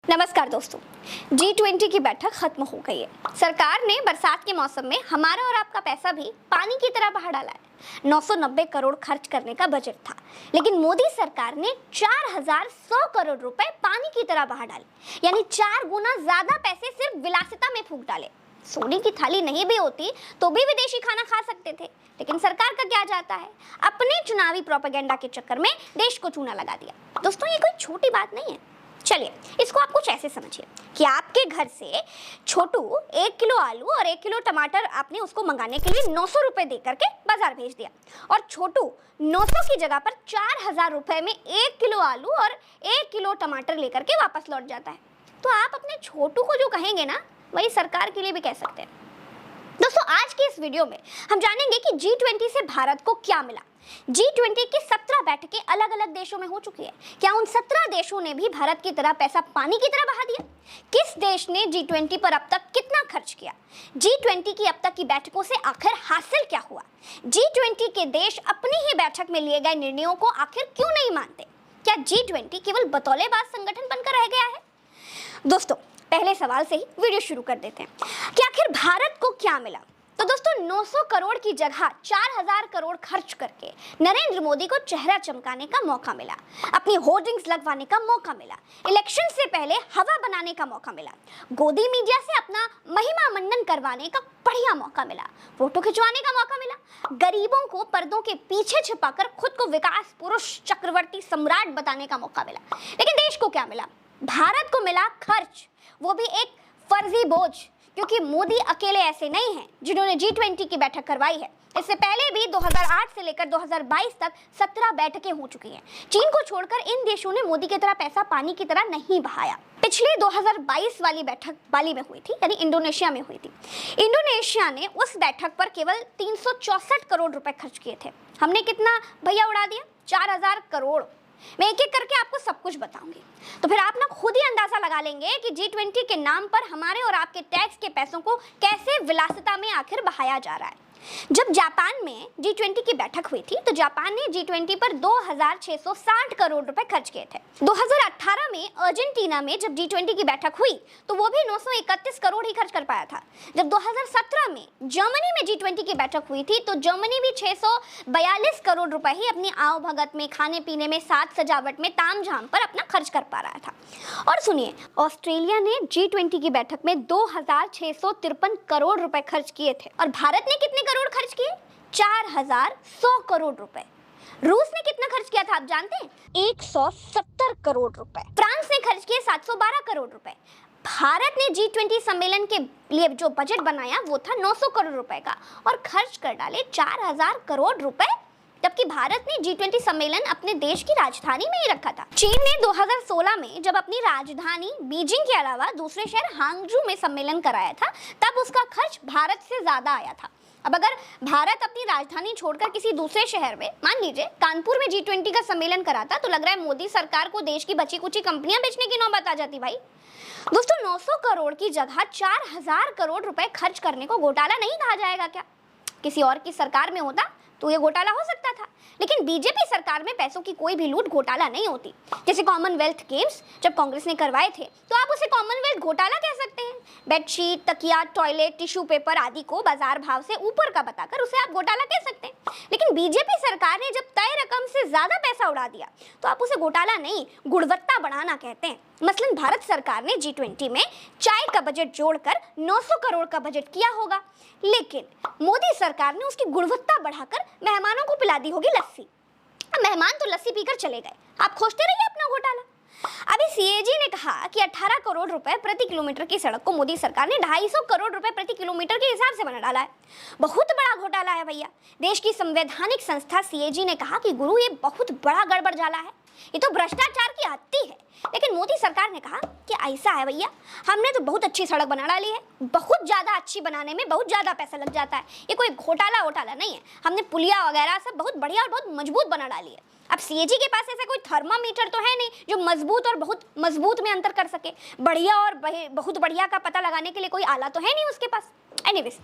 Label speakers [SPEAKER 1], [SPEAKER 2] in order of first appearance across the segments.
[SPEAKER 1] नमस्कार दोस्तों। G20 की बैठक खत्म हो गई है। सरकार ने बरसात के मौसम में हमारा और आपका पैसा भी पानी की तरह बहा डाला है। 990 करोड़ खर्च करने का बजट था, लेकिन मोदी सरकार ने 4100 करोड़ रुपए पानी की तरह बहा डाले, यानी 4 गुना ज्यादा पैसे सिर्फ विलासिता में फूंक डाले। सोने की थाली नहीं भी होती तो भी विदेशी खाना खा सकते थे, लेकिन सरकार का क्या जाता है, अपने चुनावी प्रोपेगेंडा के चक्कर में देश को चूना लगा दिया। दोस्तों, ये कोई छोटी बात नहीं है। चलिए, इसको आप कुछ ऐसे समझिए कि आपके घर से छोटू 1 किलो आलू और 1 किलो टमाटर आपने उसको मंगाने के लिए 900 रुपए दे करके बाजार भेज दिया, और छोटू 900 की जगह पर 4000 रुपए में 1 किलो आलू और 1 किलो टमाटर लेकर के वापस लौट जाता है। तो आप अपने छोटू को जो कहेंगे ना, वही सरकार के लिए भी कह सकते हैं। दोस्तों, आज के इस वीडियो में हम जानेंगे कि G20 से भारत को क्या मिला। G20 की 17 बैठकें अलग अलग देशों में हो चुकी है। क्या उन 17 देशों ने भी भारत की तरह पैसा पानी की तरह बहा दिया? किस देश ने G20 पर अब तक कितना खर्च किया? G20 की अब तक की बैठकों से आखिर हासिल क्या हुआ? G20 के देश अपनी ही बैठक में लिए गए निर्णयों को आखिर क्यों नहीं मानते? क्या G20 केवल बतौलेबाज संगठन बनकर रह गया है? दोस्तों, पहले सवाल से ही वीडियो शुरू कर देते हैं कि आखिर भारत को क्या मिला। तो दोस्तों, 900 करोड़ की जगह 4000 करोड़ खर्च करके नरेंद्र मोदी को चेहरा चमकाने का मौका मिला, अपनी होर्डिंग्स लगवाने का मौका मिला, इलेक्शन से पहले हवा बनाने का मौका मिला, गोदी मीडिया से अपना महिमा मंडन करवाने का बढ़िया मौका मिला, फोटो खिंचवाने का मौका मिला, गरीबों को पर्दों के पीछे छिपाकर खुद को विकास पुरुष चक्रवर्ती सम्राट बताने का मौका मिला। लेकिन देश को क्या मिला? भारत को मिला खर्च, वो भी एक फर्जी बोझ, क्योंकि मोदी अकेले ऐसे नहीं हैं जिन्होंने G20 की बैठक करवाई है। इससे पहले भी 2008 से लेकर 2022 तक 17 बैठकें हो चुकी हैं। चीन को छोड़कर इन देशों ने मोदी की तरह पैसा पानी की तरह नहीं बहाया। पिछली 2022 वाली बैठक बाली में हुई थी, यानी इंडोनेशिया में हुई थी। इंडोनेशिया ने उस बैठक पर केवल 364 करोड़ रुपए खर्च किए थे। हमने कितना भैया उड़ा दिया? 4000 करोड़। मैं एक एक करके आपको सब कुछ बताऊंगी, तो फिर आप ना खुद ही अंदाजा लगा लेंगे कि G20 के नाम पर हमारे और आपके टैक्स के पैसों को कैसे विलासिता में आखिर बहाया जा रहा है। जब जापान में G20 की बैठक हुई थी, तो जापान ने G20 पर 2660 करोड़ रुपए खर्च किए थे। 2018 में अर्जेंटीना में जब G20 की बैठक हुई, तो वो भी 931 करोड़ ही खर्च कर पाया था। जब 2017 में जर्मनी में G20 की बैठक हुई थी, तो जर्मनी भी 642 करोड़ रुपए ही अपनी आओ भगत में, खाने पीने में, साज सजावट में, तामझाम पर अपना खर्च कर पा रहा था। और सुनिए, ऑस्ट्रेलिया ने G20 की बैठक में 2653 करोड़ रुपए खर्च किए थे, और भारत ने कितने करोड़ खर्च किए? 4100 करोड़ रुपए। रूस ने कितना खर्च किया था आप जानते हैं? 170 करोड़ रुपए। फ्रांस ने खर्च किए 712 करोड़ रुपए। भारत ने G20 सम्मेलन के लिए जो बजट बनाया वो था 900 करोड़ रुपए का, और खर्च कर डाले 4000 करोड़ रुपए, जबकि भारत ने G20 सम्मेलन अपने देश की राजधानी में ही रखा था। चीन ने 2016 में जब अपनी राजधानी बीजिंग के अलावा दूसरे शहर हांगजू में सम्मेलन कराया था, तब उसका खर्च भारत से ज्यादा आया था। अब अगर भारत अपनी राजधानी छोड़कर किसी दूसरे शहर में, मान लीजिए कानपुर में G20 का सम्मेलन कराता, तो लग रहा है मोदी सरकार को देश की बची कुची कंपनियां बेचने की नौबत आ जाती भाई। दोस्तों, 900 करोड़ की जगह 4000 करोड़ रुपए खर्च करने को घोटाला नहीं कहा जाएगा क्या? किसी और की सरकार में होता तो ये घोटाला हो सकता था, लेकिन बीजेपी सरकार में पैसों की कोई भी लूट घोटाला नहीं होती। जैसे कॉमनवेल्थ गेम्स जब कांग्रेस ने करवाए थे, तो आप उसे कॉमनवेल्थ घोटाला कह सकते हैं। बेडशीट, तकिया, टॉयलेट, टिश्यू पेपर आदि को बाजार भाव से ऊपर का बताकर उसे आप घोटाला कह सकते हैं। लेकिन बीजेपी सरकार ने जब तय रकम से ज्यादा पैसा उड़ा दिया, तो आप उसे घोटाला नहीं, गुणवत्ता बढ़ाना कहते हैं। मसलन भारत सरकार ने G20 में चाय का बजट जोड़कर 900 करोड़ का बजट किया होगा, लेकिन मोदी सरकार ने उसकी गुणवत्ता बढ़ाकर मेहमानों को पिला दी होगी लस्सी। मेहमान तो लस्सी पीकर चले गए, आप खोजते रहिए अपना घोटाला। अभी CAG ने कहा कि 18 करोड़ रुपए प्रति किलोमीटर की सड़क को मोदी सरकार ने 250 करोड़ रुपए प्रति किलोमीटर के हिसाब से बना डाला है। बहुत बड़ा घोटाला है भैया। देश की संवैधानिक संस्था CAG ने कहा कि गुरु, ये बहुत बड़ा गड़बड़ जाला है, ये तो भ्रष्टाचार की हत्ती है। लेकिन मोदी सरकार ने कहा कि ऐसा है भैया, हमने तो बहुत अच्छी सड़क बना डाली है, बहुत ज्यादा अच्छी बनाने में बहुत ज्यादा पैसा लग जाता है, ये कोई घोटाला वोटाला नहीं है, हमने पुलिया वगैरह सब बहुत बढ़िया और बहुत मजबूत बना डाली है। अब CAG के पास ऐसा कोई थर्मामीटर तो है नहीं जो मजबूत और बहुत मजबूत में अंतर कर सके। बढ़िया और बहुत बढ़िया का पता लगाने के लिए कोई आला तो है नहीं उसके पास। एनीवेज,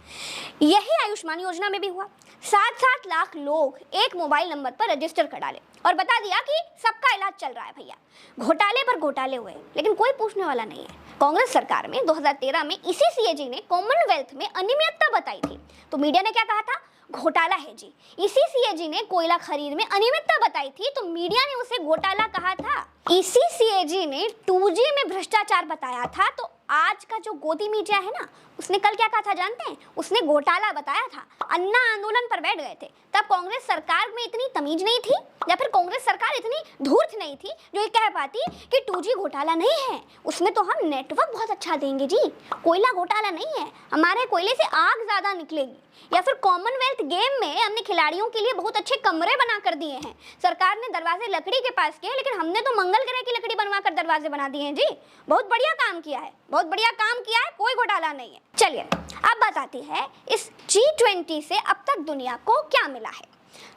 [SPEAKER 1] यही आयुष्मान योजना में भी हुआ। 7-7 लाख लोग एक मोबाइल नंबर पर रजिस्टर कर डाले और बता दिया कि सबका इलाज चल रहा है भैया। घोटाले पर घोटाले हुए, लेकिन कोई पूछने वाला नहीं है। कांग्रेस सरकार में 2013 में इसी सीएजी ने कॉमनवेल्थ में अनियमितता बताई थी, तो मीडिया ने क्या कहा था? घोटाला है जी। इसी सीएजी ने कोयला खरीद में अनियमितता बताई थी, तो मीडिया ने उसे घोटाला कहा था। इसी सीएजी ने 2G में भ्रष्टाचार बताया था, तो आज का जो गोदी मीडिया है ना, उसने कल क्या कहा था जानते हैं? उसने घोटाला बताया था। अन्ना आंदोलन पर बैठ गए थे, तब कांग्रेस सरकार में इतनी तमीज नहीं थी, या फिर कांग्रेस सरकार इतनी धूर्त नहीं थी जो ये कह पाती कि 2G घोटाला नहीं है, उसमें तो हम नेटवर्क बहुत अच्छा देंगे जी, कोयला घोटाला नहीं है, हमारे कोयले से आग ज्यादा निकलेगी। या फिर कॉमनवेल्थ गेम में हमने खिलाड़ियों के लिए बहुत अच्छे कमरे बना कर दिए हैं, सरकार ने दरवाजे लकड़ी के पास किए, लेकिन हमने तो मंगल ग्रह की लकड़ी बनवा कर दरवाजे बना दिए हैं जी। बहुत बढ़िया काम किया है, बहुत बढ़िया काम किया है, कोई घोटाला नहीं है। चलिए अब बात आती है इस G20 से अब तक दुनिया को क्या मिला है।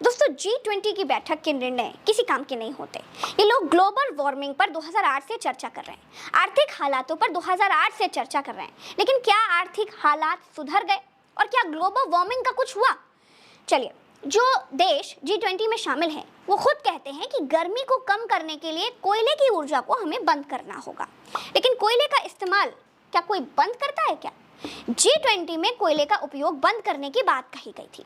[SPEAKER 1] दोस्तों, G20 की बैठक के निर्णय किसी काम के नहीं होते। ये लोग ग्लोबल वार्मिंग पर 2008 से चर्चा कर रहे हैं, आर्थिक हालातों पर 2008 से चर्चा कर रहे हैं, लेकिन क्या आर्थिक हालात सुधर गए और क्या ग्लोबल वार्मिंग का कुछ हुआ? चलिए, जो देश G20 में शामिल हैं वो खुद कहते हैं कि गर्मी को कम करने के लिए कोयले की ऊर्जा को हमें बंद करना होगा, लेकिन कोयले का इस्तेमाल क्या कोई बंद करता है क्या? G20 में कोयले का उपयोग बंद करने की बात कही गई थी,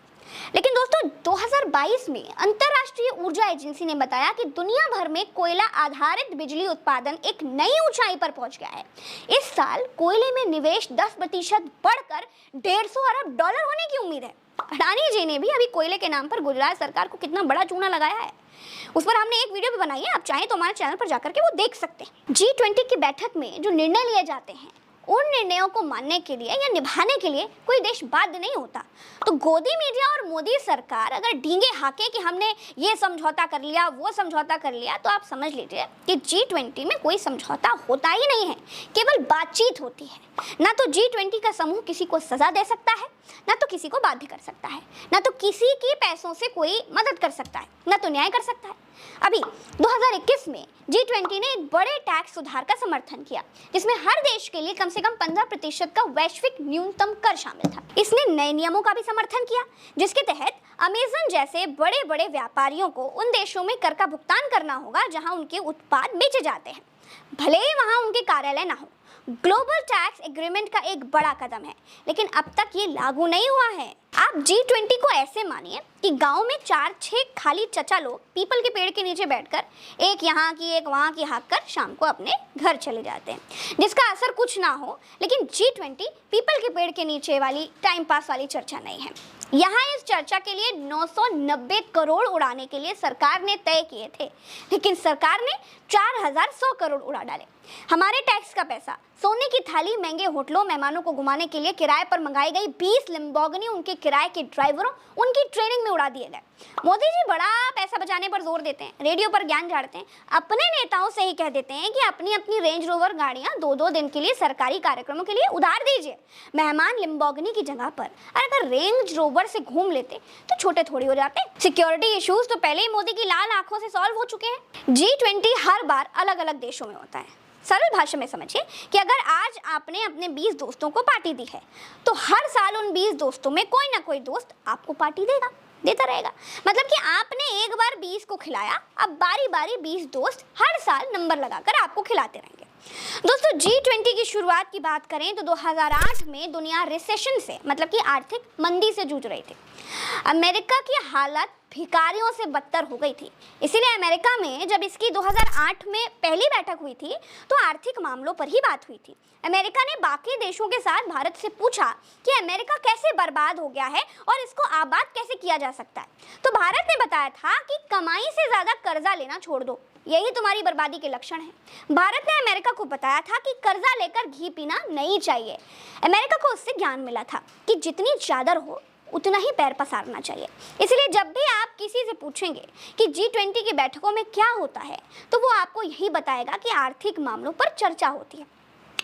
[SPEAKER 1] लेकिन दोस्तों 2022 में अंतर्राष्ट्रीय ऊर्जा एजेंसी ने बताया कि दुनिया भर में कोयला आधारित बिजली उत्पादन एक नई ऊंचाई पर पहुंच गया है। इस साल कोयले में निवेश 10% बढ़कर $150 अरब होने की उम्मीद है। अडानी जी ने भी अभी कोयले के नाम पर गुजरात सरकार को कितना बड़ा चूना लगाया है, उस पर हमने एक वीडियो भी बनाई है, आप चाहें तो हमारे चैनल पर जाकर के वो देख सकते हैं। G20 की बैठक में जो निर्णय लिए जाते हैं उन निर्णयों को मानने के लिए या निभाने के लिए कोई देश बाध्य नहीं होता। तो गोदी मीडिया और मोदी सरकार अगर डींगे हाके कि हमने ये समझौता कर लिया, वो समझौता कर लिया, तो आप समझ लीजिए कि G20 में कोई समझौता होता ही नहीं है, केवल बातचीत होती है। ना तो G20 का समूह किसी को सजा दे सकता है, ना तो किसी को बाध्य कर सकता है, ना तो किसी के पैसों से कोई मदद कर सकता है, ना तो न्याय कर सकता है। अभी 2021 में G20 ने एक बड़े टैक्स सुधार का समर्थन किया, जिसमें हर देश के लिए कम से कम 15% का वैश्विक न्यूनतम कर शामिल था। इसने नए नियमों का भी समर्थन किया, जिसके तहत अमेज़न जैसे बड़े बड़े व्यापारियों को उन देशों में कर का भुगतान करना होगा जहां उनके उत्पाद बेचे जाते हैं, भले ही वहां उनके कार्यालय ना हो। ग्लोबल टैक्स एग्रीमेंट का एक बड़ा कदम है, लेकिन अब तक ये लागू नहीं हुआ है। आप G20 को ऐसे मानिए कि गांव में 4-6 खाली चचा लोग पीपल के पेड़ के नीचे बैठकर एक यहाँ की एक वहाँ की हाँक कर शाम को अपने घर चले जाते हैं, जिसका असर कुछ ना हो। लेकिन G20 पीपल के पेड़ के नीचे वाली टाइम पास वाली चर्चा नहीं है। यहाँ इस चर्चा के लिए 990 करोड़ उड़ाने के लिए सरकार ने तय किए थे, लेकिन सरकार ने 4100 करोड़ उड़ा डाले। हमारे टैक्स का पैसा सोने की थाली, महंगे होटलों, मेहमानों को घुमाने के लिए किराए पर मंगाई गई 20 लैम्बोर्गिनी उनके किराए के ड्राइवरों, उनकी ट्रेनिंग में उड़ा दिए गए। मोदी जी बड़ा पैसा बचाने पर जोर देते हैं, रेडियो पर ज्ञान झाड़ते हैं, अपने नेताओं से ही कह देते हैं कि अपनी अपनी रेंज रोवर गाड़ियां 2-2 दिन के लिए सरकारी कार्यक्रमों के लिए उधार दीजिए। मेहमान लैम्बोर्गिनी की जगह पर अगर रेंज रोवर से घूम लेते तो छोटे थोड़ी हो जाते। सिक्योरिटी इश्यूज तो पहले ही मोदी की लाल आंखों से सॉल्व हो चुके हैं। G20 हर बार अलग अलग देशों में होता है। सरल भाषा में समझिए कि अगर आज आपने अपने 20 दोस्तों को पार्टी दी है, तो हर साल उन 20 दोस्तों में कोई ना कोई दोस्त आपको पार्टी देता रहेगा। मतलब कि आपने एक बार 20 को खिलाया, अब बारी बारी 20 दोस्त हर साल नंबर लगाकर आपको खिलाते रहेंगे। दोस्तों, G20 की शुरुआत की बात करें तो 2008 में दुनिया रिसेशन से, मतलब कि आर्थिक मंदी से जूझ रही थी। अमेरिका की हालत भिखारियों से बदतर हो गई थी, इसीलिए अमेरिका में जब इसकी 2008 में पहली बैठक हुई थी तो आर्थिक मामलों पर ही बात हुई थी। अमेरिका ने बाकी देशों के साथ भारत से पूछा कि अमेरिका कैसे बर्बाद हो गया है और इसको आबाद कैसे किया जा सकता है, तो भारत ने बताया था कि कमाई से ज़्यादा कर्जा लेना छोड़ दो, यही तुम्हारी बर्बादी के लक्षण है। भारत ने अमेरिका को बताया था कि कर्जा लेकर घी पीना नहीं चाहिए। अमेरिका को उससे ज्ञान मिला था कि जितनी चादर हो उतना ही पैर पसारना चाहिए। इसलिए जब भी आप किसी से पूछेंगे कि G20 की बैठकों में क्या होता है, तो वो आपको यही बताएगा कि आर्थिक मामलों पर चर्चा होती है।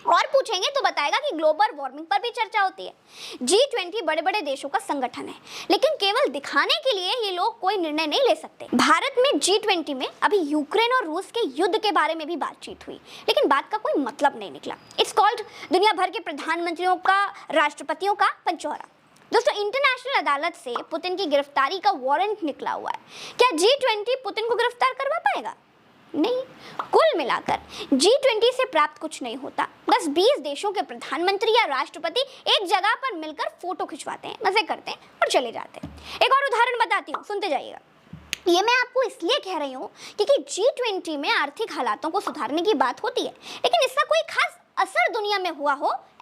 [SPEAKER 1] और पूछेंगे तो बताएगा कि ग्लोबल वार्मिंग पर भी चर्चा होती है। G20 बड़े बड़े देशों का संगठन है, लेकिन केवल दिखाने के लिए ये लोग कोई निर्णय नहीं ले सकते। भारत में G20 में अभी यूक्रेन और रूस के युद्ध के बारे में भी बातचीत हुई, लेकिन बात का कोई मतलब नहीं निकला। इट्स कॉल्ड दुनिया भर के प्रधानमंत्रियों का, राष्ट्रपतियों का पंचोहरा। दोस्तों, इंटरनेशनल अदालत से पुतिन की गिरफ्तारी का वारंट निकला हुआ है। क्या G20 पुतिन को गिरफ्तार करवा पाएगा? नहीं। कुल मिलाकर G20 से प्राप्त कुछ नहीं होता। बस 20 देशों के प्रधानमंत्री या राष्ट्रपति एक जगह पर मिलकर फोटो खिंचवाते हैं, मजे करते हैं और चले जाते हैं। एक और उदाहरण बताती हूँ, सुनते जाइएगा। ये मैं आपको इसलिए कह रही हूँ क्योंकि G20 में आर्थिक हालातों को सुधारने की बात होती है, लेकिन इसका कोई खास असर दुनिया में हुआ हो